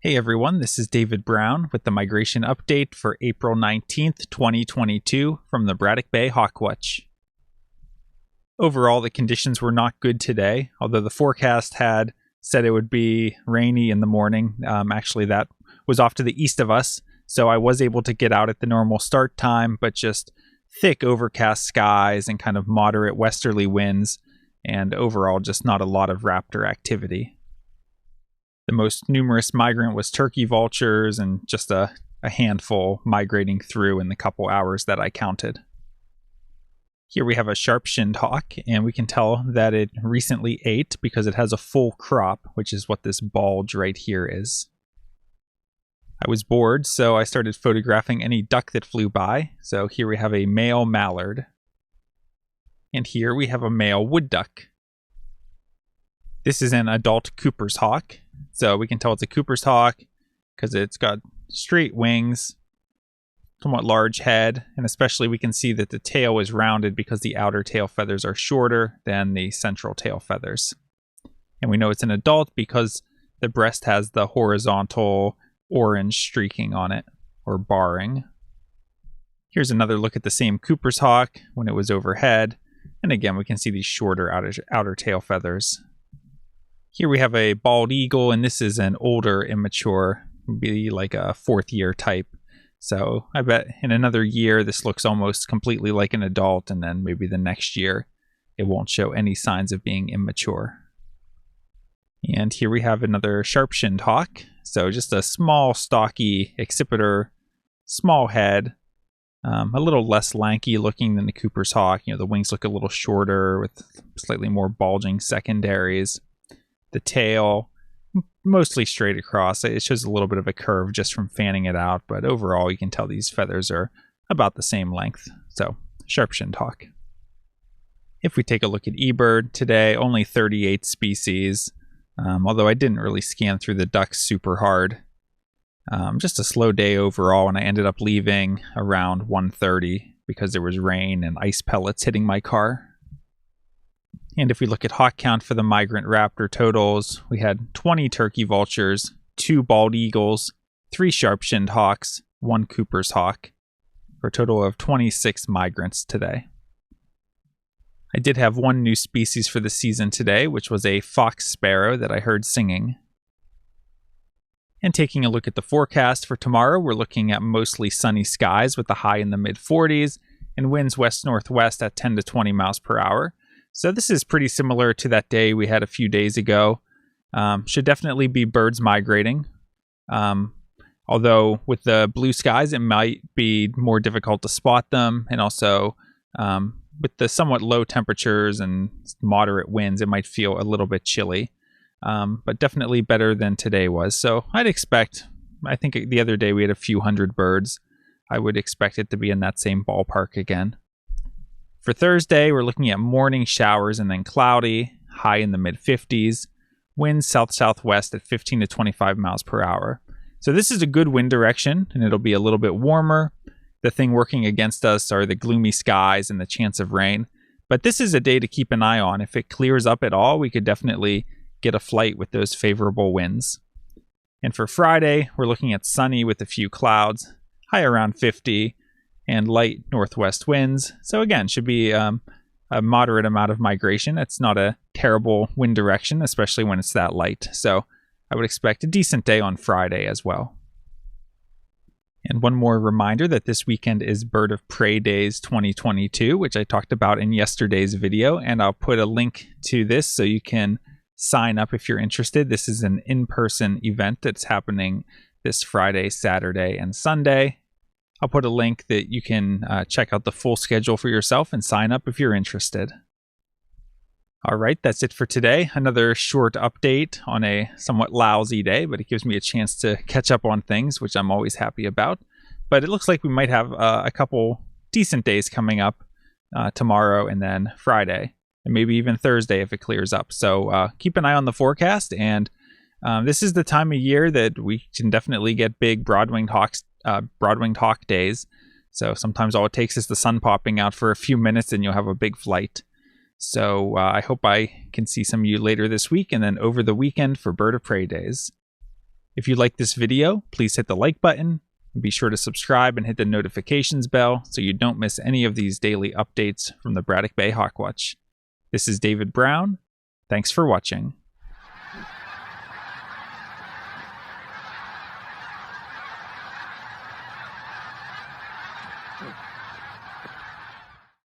Hey everyone, this is David Brown with the migration update for April 19th, 2022 from the Braddock Bay Hawk Watch. Overall, the conditions were not good today, although the forecast had said it would be rainy in the morning. Actually, that was off to the east of us, so I was able to get out at the normal start time, but just thick overcast skies and kind of moderate westerly winds, and overall just not a lot of raptor activity. The most numerous migrant was turkey vultures, and just a handful migrating through in the couple hours that I counted. Here we have a sharp-shinned hawk, and we can tell that it recently ate because it has a full crop, which is what this bulge right here is. I was bored, so I started photographing any duck that flew by. So here we have a male mallard, and here we have a male wood duck. This is an adult Cooper's hawk. So we can tell it's a Cooper's hawk because it's got straight wings, somewhat large head, and especially we can see that the tail is rounded because the outer tail feathers are shorter than the central tail feathers. And we know it's an adult because the breast has the horizontal orange streaking on it, or barring. Here's another look at the same Cooper's hawk when it was overhead, and again we can see these shorter outer tail feathers. Here we have a bald eagle, and this is an older immature, be like a 4th year type. So I bet in another year this looks almost completely like an adult, and then maybe the next year it won't show any signs of being immature. And here we have another sharp-shinned hawk. So just a small, stocky accipiter, small head, a little less lanky looking than the Cooper's hawk. You know, the wings look a little shorter with slightly more bulging secondaries. The tail, mostly straight across. It shows a little bit of a curve just from fanning it out, but overall you can tell these feathers are about the same length. So, sharp-shinned hawk. If we take a look at eBird today, only 38 species, although I didn't really scan through the ducks super hard. Just a slow day overall, and I ended up leaving around 1:30 because there was rain and ice pellets hitting my car. And if we look at hawk count for the migrant raptor totals, we had 20 turkey vultures, 2 bald eagles, 3 sharp-shinned hawks, 1 Cooper's hawk, for a total of 26 migrants today. I did have 1 new species for the season today, which was a fox sparrow that I heard singing. And taking a look at the forecast for tomorrow, we're looking at mostly sunny skies with a high in the mid-40s and winds west-northwest at 10 to 20 miles per hour. So this is pretty similar to that day we had a few days ago. Should definitely be birds migrating. Although with the blue skies, it might be more difficult to spot them. And also with the somewhat low temperatures and moderate winds, it might feel a little bit chilly. But definitely better than today was. So I'd expect, I think the other day we had a few hundred birds. I would expect it to be in that same ballpark again. For Thursday, we're looking at morning showers and then cloudy, high in the mid-50s, winds south-southwest at 15 to 25 miles per hour. So this is a good wind direction, and it'll be a little bit warmer. The thing working against us are the gloomy skies and the chance of rain. But this is a day to keep an eye on. If it clears up at all, we could definitely get a flight with those favorable winds. And for Friday, we're looking at sunny with a few clouds, high around 50, and light northwest winds. So again, should be a moderate amount of migration. It's not a terrible wind direction, especially when it's that light. So I would expect a decent day on Friday as well. And one more reminder that this weekend is Bird of Prey Days 2022, which I talked about in yesterday's video. And I'll put a link to this so you can sign up if you're interested. This is an in-person event that's happening this Friday, Saturday, and Sunday. I'll put a link that you can check out the full schedule for yourself and sign up if you're interested. All right, that's it for today. Another short update on a somewhat lousy day, but it gives me a chance to catch up on things, which I'm always happy about. But it looks like we might have a couple decent days coming up tomorrow and then Friday, and maybe even Thursday if it clears up. So keep an eye on the forecast, and this is the time of year that we can definitely get big broad-winged hawk days. So sometimes all it takes is the sun popping out for a few minutes and you'll have a big flight. So I hope I can see some of you later this week and then over the weekend for Bird of Prey days. If you like this video, please hit the like button, and be sure to subscribe and hit the notifications bell so you don't miss any of these daily updates from the Braddock Bay Hawk Watch. This is David Brown. Thanks for watching. Oh.